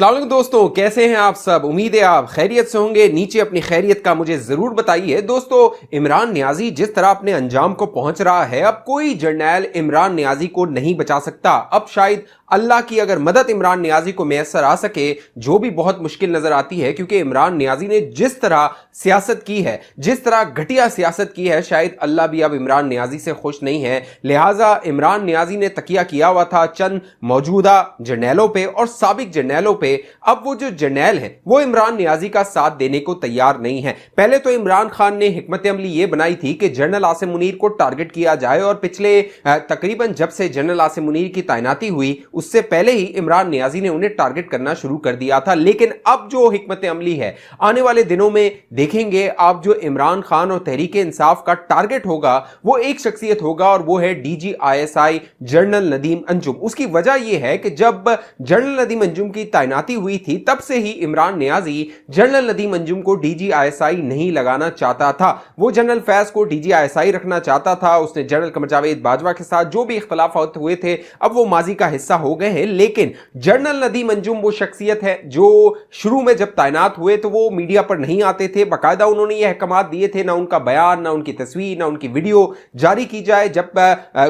अस्सलाम वालेकुम दोस्तों, कैसे हैं आप सब। उम्मीद है आप खैरियत से होंगे। नीचे अपनी खैरियत का मुझे जरूर बताइए। दोस्तों, इमरान नियाजी जिस तरह अपने अंजाम को पहुंच रहा है, अब कोई जर्नैल इमरान नियाजी को नहीं बचा सकता। अब शायद अल्लाह की अगर मदद इमरान नियाजी को मैसर आ सके, जो भी बहुत मुश्किल नजर आती है, क्योंकि इमरान नियाजी ने जिस तरह सियासत की है, जिस तरह घटिया सियासत की है, शायद अल्लाह भी अब इमरान नियाजी से खुश नहीं है। लिहाजा इमरान नियाजी ने तकिया किया हुआ था चंद मौजूदा जर्नैलों पे और साबिक जर्नैलों पे। अब वो जो जर्नैल है वो इमरान नियाजी का साथ देने को तैयार नहीं है। पहले तो इमरान खान ने हिकमत अमली ये बनाई थी कि जनरल आसिम मुनीर को टारगेट किया जाए, और पिछले तकरीबन जब से जनरल आसिम मुनीर की तैनाती हुई उससे पहले ही इमरान नियाजी ने उन्हें टारगेट करना शुरू कर दिया था। लेकिन अब जो हिकमत अमली है, आने वाले दिनों में देखेंगे आप, जो इमरान खान और तहरीक इंसाफ का टारगेट होगा वो एक शख्सियत होगा, और वो है DGISI जनरल नदीम अंजुम। उसकी वजह यह है कि जब जनरल नदीम अंजुम की तैनाती हुई थी तब से ही इमरान नियाजी जनरल नदीम अंजुम को DGISI नहीं लगाना चाहता था। वो जनरल फैज को DGISI रखना चाहता था। उसने जनरल कमर जावेद बाजवा के साथ जो भी इख्तलाफात हुए थे अब वो माजी का हिस्सा हो गए हैं। लेकिन जनरल नदीम अंजुम वो शख्सियत है जो शुरू में जब तैनात हुए तो वो मीडिया पर नहीं आते थे। बाकायदा उन्होंने ये अहकाम दिए थे, ना उनका बयान, ना उनकी तस्वीर, ना उनकी वीडियो जारी की जाए। जब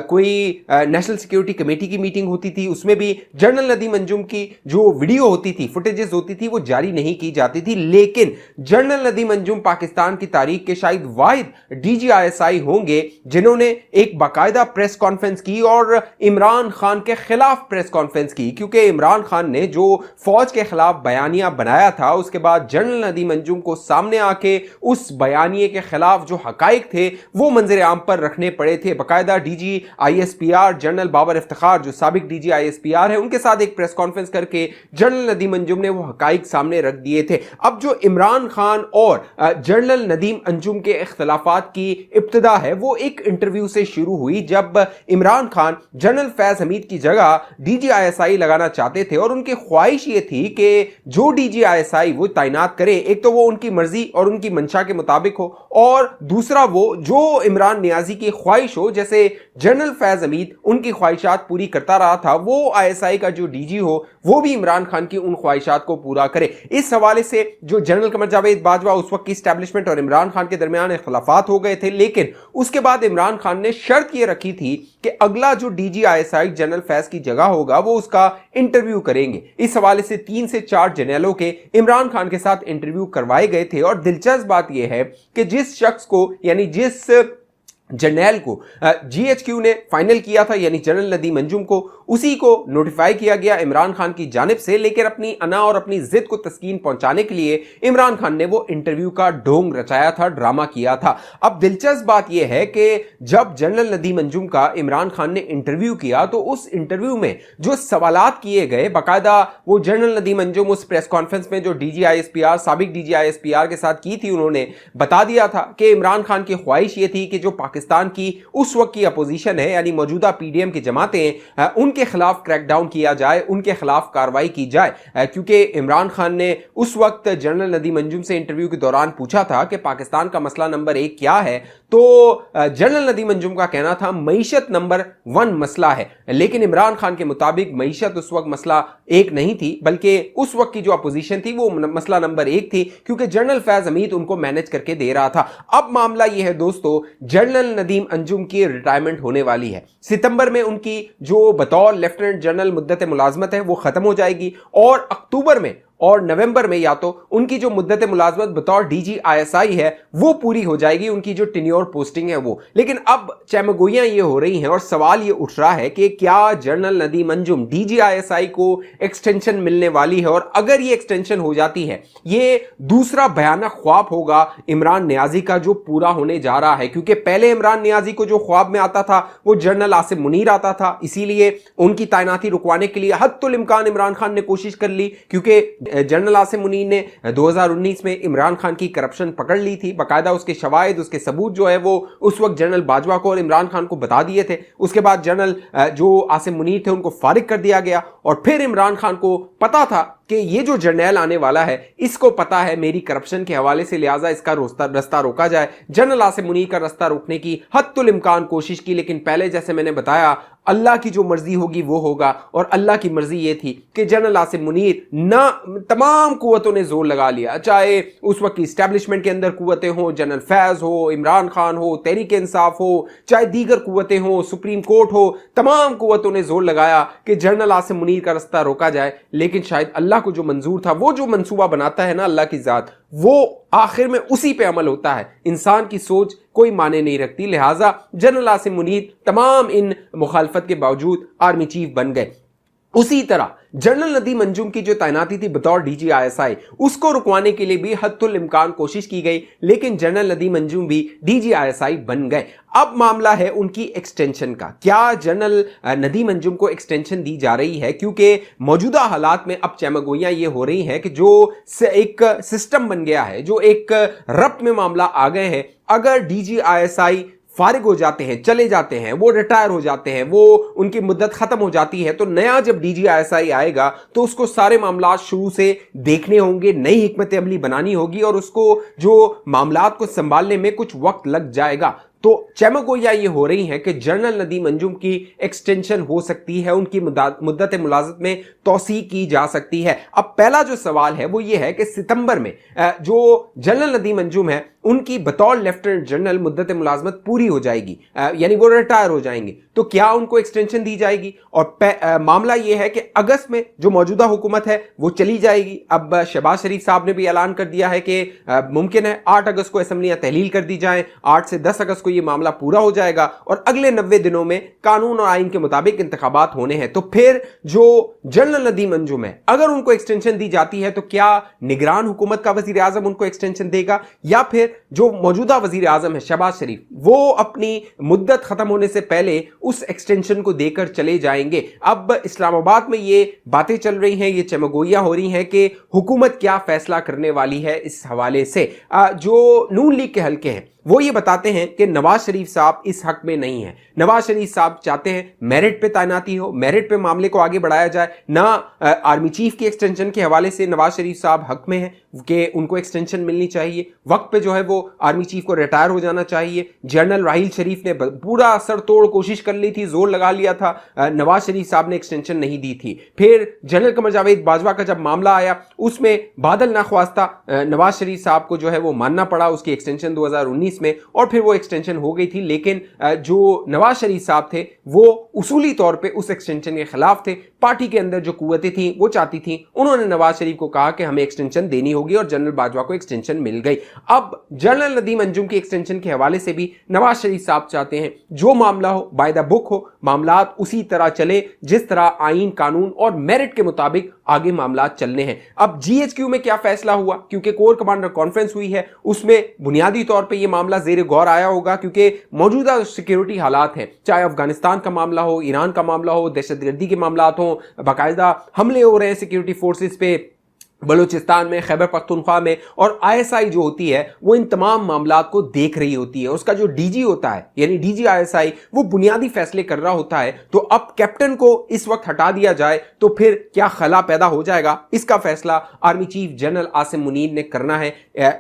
कोई नेशनल सिक्योरिटी कमेटी की मीटिंग होती थी उसमें भी जनरल नदीम अंजुम की जो वीडियो होती थी, फुटेजेस होती थी, वो जारी नहीं की जाती थी। लेकिन जनरल नदीम अंजुम पाकिस्तान की तारीख के शायद वाहिद DGISI होंगे जिन्होंने एक बाकायदा प्रेस कॉन्फ्रेंस की और इमरान खान के खिलाफ प्रेस कॉन्फ्रेंस की, क्योंकि इमरान खान ने जो फौज के खिलाफ बयानिया बनाया था उसके बाद जनरल नदीम अंजुम को सामने आके उस बयानिए के खिलाफ जो हकाइक थे वो मंजर आम पर रखने पड़े थे। बाकायदा DGISPR जनरल बाबर इफ्तिखार जो साबिक DGISPR है उनके साथ एक प्रेस कॉन्फ्रेंस करके जनरल नदीम अंजुम ने वो हकाइक सामने रख दिए थे। अब जो इमरान खान और जनरल नदीम अंजुम के इख्तलाफात की इब्तिदा है वो एक इंटरव्यू से शुरू हुई, जब इमरान खान जनरल फैज हमीद की जगह DGISI लगाना चाहते थे। और उनकी ख्वाहिश ये थी कि जो DGISI वो तैनात करे, एक तो वो उनकी मर्जी और उनकी मंशा के मुताबिक हो, और दूसरा वो जो इमरान नियाजी की ख्वाहिश हो, जैसे जनरल फैज हमीद उनकी ख्वाहिशात पूरी करता रहा था, वो ISI का जो DG हो वो भी इमरान खान की उन ख्वाहिशात को पूरा करे। इस हवाले से जो जनरल कमर जावेद बाजवा उस वक्त की एस्टैब्लिशमेंट और इमरान खान के दरमियान इख्तलाफात हो गए थे। लेकिन उसके बाद इमरान खान ने शर्त ये रखी थी कि अगला जो DGISI जनरल फैज की जगह होगा वो उसका इंटरव्यू करेंगे। इस हवाले से 3 से 4 जर्नैलों के इमरान खान के साथ इंटरव्यू करवाए गए थे। और दिलचस्प बात यह है कि जिस शख्स को, यानी जिस जर्नैल को GHQ ने फाइनल किया था, यानी जनरल नदीम अंजुम को, उसी को नोटिफाई किया गया इमरान खान की जानिब से। लेकिन अपनी अना और अपनी जिद को तस्कीन पहुंचाने के लिए इमरान खान ने वो इंटरव्यू का ढोंग रचाया था, ड्रामा किया था। अब दिलचस्प बात यह है कि जब जनरल नदीम अंजुम का इमरान खान ने इंटरव्यू किया तो उस इंटरव्यू में जो सवालात किए गए, बाकायदा वो जनरल नदीम अंजुम उस प्रेस कॉन्फ्रेंस में जो DGISPR साबिक DGISPR के साथ की थी, उन्होंने बता दिया था कि इमरान खान की ख्वाहिश ये थी कि जो पाकिस्तान की उस वक्त की अपोजिशन है, यानी मौजूदा PDM की जमातें, उनके खिलाफ क्रैकडाउन किया जाए, उनके खिलाफ कार्रवाई की जाए। क्योंकि इमरान खान ने उस वक्त जनरल नदीम अंजुम से इंटरव्यू के दौरान पूछा था कि पाकिस्तान का मसला नंबर 1 क्या है, तो जनरल नदीम अंजुम का कहना था मईशत नंबर 1 मसला है। लेकिन इमरान खान के मुताबिक मईशत उस वक्त मसला 1 नहीं थी, बल्कि उस वक्त की जो अपोजिशन थी वो मसला नंबर 1 थी, क्योंकि जनरल फैज हमीद उनको मैनेज करके दे रहा था। अब मामला यह है दोस्तों, जनरल नदीम अंजुम की रिटायरमेंट होने वाली है। सितंबर में उनकी जो बतौर लेफ्टिनेंट जनरल मुद्दत मुलाजमत है वो खत्म हो जाएगी, और अक्टूबर में और नवंबर में या तो उनकी जो मुद्दत मुलाजमत बतौर DGISI है वो पूरी हो जाएगी, उनकी जो टेन्योर पोस्टिंग है वो। लेकिन अब चमगोइयां ये हो रही हैं और सवाल ये उठ रहा है कि क्या जनरल नदीम अंजुम DGISI को एक्सटेंशन मिलने वाली है, और अगर ये एक्सटेंशन हो जाती है ये दूसरा भयानक ख्वाब होगा इमरान नियाजी का जो पूरा होने जा रहा है। क्योंकि पहले इमरान नियाजी को जो ख्वाब में आता था वो जनरल आसिम मुनीर आता था, इसीलिए उनकी तैनाती रुकवाने के लिए हद्दुल इम्कान इमरान खान ने कोशिश कर ली, क्योंकि जनरल आसिम मुनीर ने 2019 में इमरान खान की करप्शन पकड़ ली थी। बाकायदा उसके शवाहिद, उसके सबूत जो है वो उस वक्त जनरल बाजवा को और इमरान खान को बता दिए थे। उसके बाद जनरल जो आसिम मुनीर थे उनको फारिग कर दिया गया, और फिर इमरान खान को पता था कि ये जो जर्नैल आने वाला है इसको पता है मेरी करप्शन के हवाले से, लिहाजा इसका रास्ता रोका जाए। जनरल आसिम मुनीर का रास्ता रोकने की हत्तुल इम्कान कोशिश की, लेकिन पहले जैसे मैंने बताया अल्लाह की जो मर्जी होगी वो होगा, और अल्लाह की मर्जी ये थी कि जनरल आसिम मुनीर ना तमाम कुव्वतों ने जोर लगा लिया, चाहे उस वक्त की इस्टेब्लिशमेंट के अंदर कुव्वतें हो, जनरल फैज हो, इमरान खान हो, तहरीक इंसाफ हो, चाहे दीगर कुव्वतें हो, सुप्रीम कोर्ट हो, तमाम कुव्वतों ने जोर लगाया कि जनरल आसिम मुनीर का रास्ता रोका जाए। लेकिन शायद अल्लाह को जो मंजूर था, वो जो मंसूबा बनाता है ना अल्लाह की जात, वो आखिर में उसी पे अमल होता है। इंसान की सोच कोई माने नहीं रखती, लिहाजा जनरल आसिम मुनीर तमाम इन मुखालफत के बावजूद आर्मी चीफ बन गए। उसी तरह जनरल नदीम अंजुम की जो तैनाती थी बतौर DGISI, उसको रुकवाने के लिए भी हद्दुल इम्कान कोशिश की गई, लेकिन जनरल नदीम अंजुम भी DGISI बन गए। अब मामला है उनकी एक्सटेंशन का। क्या जनरल नदीम अंजुम को एक्सटेंशन दी जा रही है? क्योंकि मौजूदा हालात में अब चमगोइयां ये हो रही हैं कि जो एक सिस्टम बन गया है, जो एक रब्त में मामला आ गए हैं, अगर DGISI फारिग हो जाते हैं, चले जाते हैं, वो रिटायर हो जाते हैं, वो उनकी मुद्दत खत्म हो जाती है, तो नया जब DGISI आएगा तो उसको सारे मामला शुरू से देखने होंगे, नई हिकमत अमली बनानी होगी, और उसको जो मामलात को संभालने में कुछ वक्त लग जाएगा। तो चमगोइयां ये हो रही हैं कि जनरल नदीम अंजुम की एक्सटेंशन हो सकती है, उनकी मुद्दत मुलाजमत में तौसी की जा सकती है। अब पहला जो सवाल है वो ये है कि सितंबर में जो जनरल नदीम अंजुम है उनकी बतौर लेफ्टिनेंट जनरल मुद्दत मुलाजमत पूरी हो जाएगी, यानी वो रिटायर हो जाएंगे, तो क्या उनको एक्सटेंशन दी जाएगी? और मामला ये है कि अगस्त में जो मौजूदा हुकूमत है वो चली जाएगी। अब शहबाज शरीफ साहब ने भी ऐलान कर दिया है कि मुमकिन है 8 अगस्त को असम्बलियां तहलील कर दी जाएं, 8 से 10 अगस्त को ये मामला पूरा हो जाएगा, और अगले 90 दिनों में कानून और आइन के मुताबिक इंतखाबात होने हैं। तो फिर जो जनरल नदीम अंजुम है, अगर उनको एक्सटेंशन दी जाती है तो क्या निगरान हुकूमत का वजीर आजम उनको एक्सटेंशन देगा, या फिर जो मौजूदा वजीर आजम है शहबाज शरीफ, वो अपनी मुद्दत खत्म होने से पहले उस एक्सटेंशन को देकर चले जाएंगे? अब इस्लामाबाद में ये बातें चल रही हैं, ये चमगोइयां हो रही हैं कि हुकूमत क्या फैसला करने वाली है इस हवाले से। जो नून लीग के हल्के हैं वो ये बताते हैं कि नवाज शरीफ साहब इस हक में नहीं है। नवाज शरीफ साहब चाहते हैं मेरिट पे तैनाती हो, मेरिट पे मामले को आगे बढ़ाया जाए। ना आर्मी चीफ की एक्सटेंशन के हवाले से नवाज शरीफ साहब हक में हैं कि उनको एक्सटेंशन मिलनी चाहिए, वक्त पे जो है वो आर्मी चीफ को रिटायर हो जाना चाहिए। जनरल राहील शरीफ ने पूरा सर तोड़ कोशिश कर ली थी, जोर लगा लिया था, नवाज शरीफ साहब ने एक्सटेंशन नहीं दी थी। फिर जनरल कमर जावेद बाजवा का जब मामला आया उसमें बादल नाख्वास्ता नवाज शरीफ साहब को जो है वो मानना पड़ा उसकी एक्सटेंशन 2019 में, और फिर वो एक्सटेंशन हो गई थी। लेकिन जो नवाज शरीफ साहब थे वो उसूली तौर पे उस एक्सटेंशन के खिलाफ थे। पार्टी के अंदर जो कुव्वतें थी वो चाहती थी, उन्होंने नवाज शरीफ को कहा कि हमें एक्सटेंशन देनी होगी, और जनरल बाजवा को एक्सटेंशन मिल गई। अब जनरल नदीम अंजुम की एक्सटेंशन के हवाले से भी नवाज शरीफ साहब चाहते हैं जो मामला हो बाय द बुक हो, मामलात उसी तरह चले जिस तरह आइन कानून और मेरिट के मुताबिक आगे मामलात चलने हैं। अब GHQ में क्या फैसला हुआ, क्योंकि कोर कमांडर कॉन्फ्रेंस हुई है, उसमें बुनियादी तौर पे ये मामला जेर गौर आया होगा, क्योंकि मौजूदा सिक्योरिटी हालात हैं, चाहे अफगानिस्तान का मामला हो, ईरान का मामला हो, दहशतगर्दी के मामलात हो, बाकायदा हमले हो रहे हैं सिक्योरिटी फोर्सेस पे बलूचिस्तान में, खैबर पख्तूनख्वा में, और ISI जो होती है वो इन तमाम मामलात को देख रही होती है। उसका जो DG होता है यानी DGISI वो बुनियादी फैसले कर रहा होता है। तो अब कैप्टन को इस वक्त हटा दिया जाए तो फिर क्या खला पैदा हो जाएगा, इसका फैसला army chief general Asim Munir ने करना है।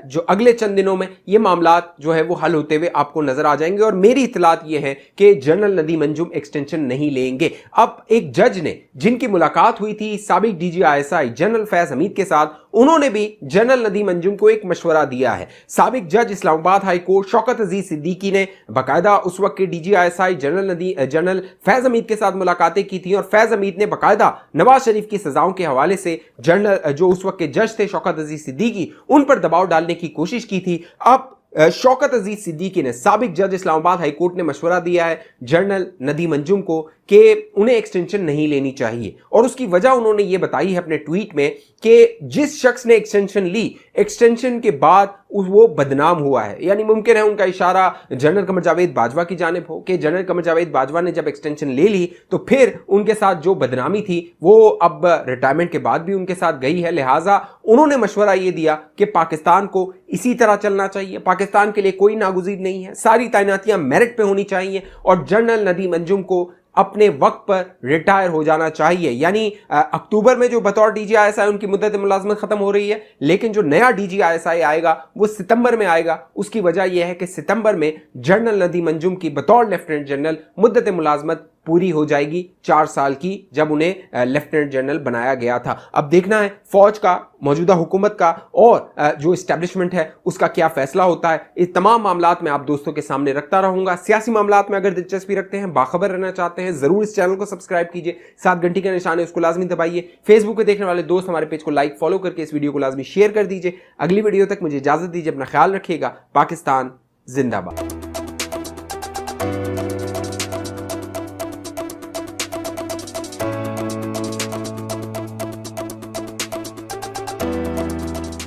जो अगले चंद दिनों में ये मामलात जो है वो हल होते हुए आपको नजर आ जाएंगे, और मेरी इतलात ये है कि जनरल नदीम अंजुम एक्सटेंशन नहीं लेंगे। अब एक जज ने जिनकी मुलाकात हुई थी साबिक DGISI जनरल फैज हमीद के साथ, उन्होंने भी जनरल नदीम अंजुम को एक मशवरा दिया है। साबिक जज इस्लामाबाद हाई कोर्ट शौकत अजीज सिद्दीकी ने बाकायदा उस वक्त के DGISI जनरल फैज हमीद के साथ मुलाकातें की थी, और फैज हमीद ने बाकायदा नवाज शरीफ की सजाओं के हवाले से जनरल जो उस वक्त के जज थे शौकत अजीज सिद्दीकी, उन पर दबाव डालने की कोशिश की थी। अब शौकत अजीज सिद्दीकी ने, साबिक जज इस्लामाबाद हाई कोर्ट ने मशवरा दिया है जनरल नदीम अंजुम को कि उन्हें एक्सटेंशन नहीं लेनी चाहिए, और उसकी वजह उन्होंने ये बताई है अपने ट्वीट में कि जिस शख्स ने एक्सटेंशन ली, एक्सटेंशन के बाद वो बदनाम हुआ है। यानी मुमकिन है उनका इशारा जनरल कमर जावेद बाजवा की जानिब हो कि जनरल कमर जावेद बाजवा ने जब एक्सटेंशन ले ली तो फिर उनके साथ जो बदनामी थी वो अब रिटायरमेंट के बाद भी उनके साथ गई है। लिहाजा उन्होंने मशवरा ये दिया कि पाकिस्तान को इसी तरह चलना चाहिए, पाकिस्तान के लिए कोई नागुज़ीर नहीं है, सारी तैनातियां मेरिट पे होनी चाहिए, और जनरल नदीम अंजुम को अपने वक्त पर रिटायर हो जाना चाहिए। यानी अक्टूबर में जो बतौर DGISI उनकी मुद्दत मुलाजमत खत्म हो रही है, लेकिन जो नया DGISI आएगा वो सितंबर में आएगा। उसकी वजह यह है कि सितंबर में जनरल नदीम अंजुम की बतौर लेफ्टिनेंट जनरल मुद्दत मुलाजमत पूरी हो जाएगी 4 साल की, जब उन्हें लेफ्टिनेंट जनरल बनाया गया था। अब देखना है फौज का, मौजूदा हुकूमत का और जो इस्टेब्लिशमेंट है उसका क्या फैसला होता है। इस तमाम मामलात में आप दोस्तों के सामने रखता रहूंगा। सियासी मामलात में अगर दिलचस्पी रखते हैं, बाखबर रहना चाहते हैं, जरूर इस चैनल को सब्सक्राइब कीजिए, साथ घंटी का निशान है उसको लाजमी दबाइए। फेसबुक पे देखने वाले दोस्त हमारे पेज को लाइक फॉलो करके इस वीडियो को लाजमी शेयर कर दीजिए। अगली वीडियो तक मुझे इजाजत दीजिए, अपना ख्याल रखिएगा। पाकिस्तान जिंदाबाद।